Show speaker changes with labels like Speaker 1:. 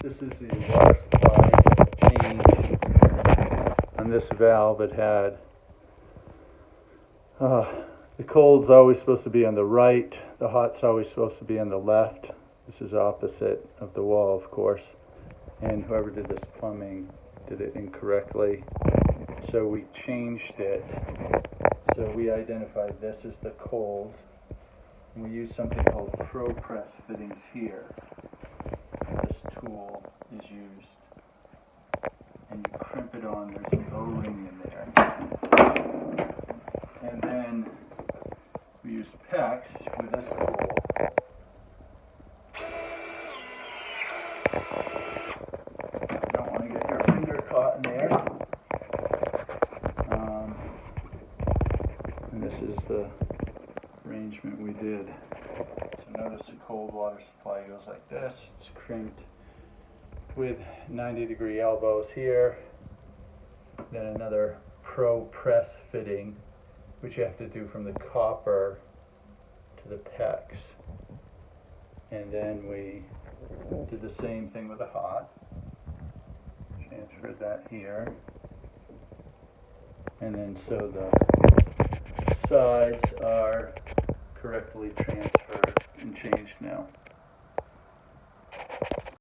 Speaker 1: This is the water supply change on this valve. It had the cold's always supposed to be on the right, the hot's always supposed to be on the left. This is opposite of the wall, of course, and whoever did this plumbing did it incorrectly, so we changed it. So we identified this as the cold, and we used something called PRO-PRESS fittings here. This tool is used, and you crimp it on. There's an O-ring in there, and then we use PEX with this tool. You don't want to get your finger caught in there. And this is the arrangement we did. So notice the cold water supply goes like this. It's crimped with 90-degree elbows here. Then another PRO-PRESS fitting, which you have to do from the copper to the PEX. And then we did the same thing with the hot. Transferred that here. And then so the sides are correctly transferred and changed now.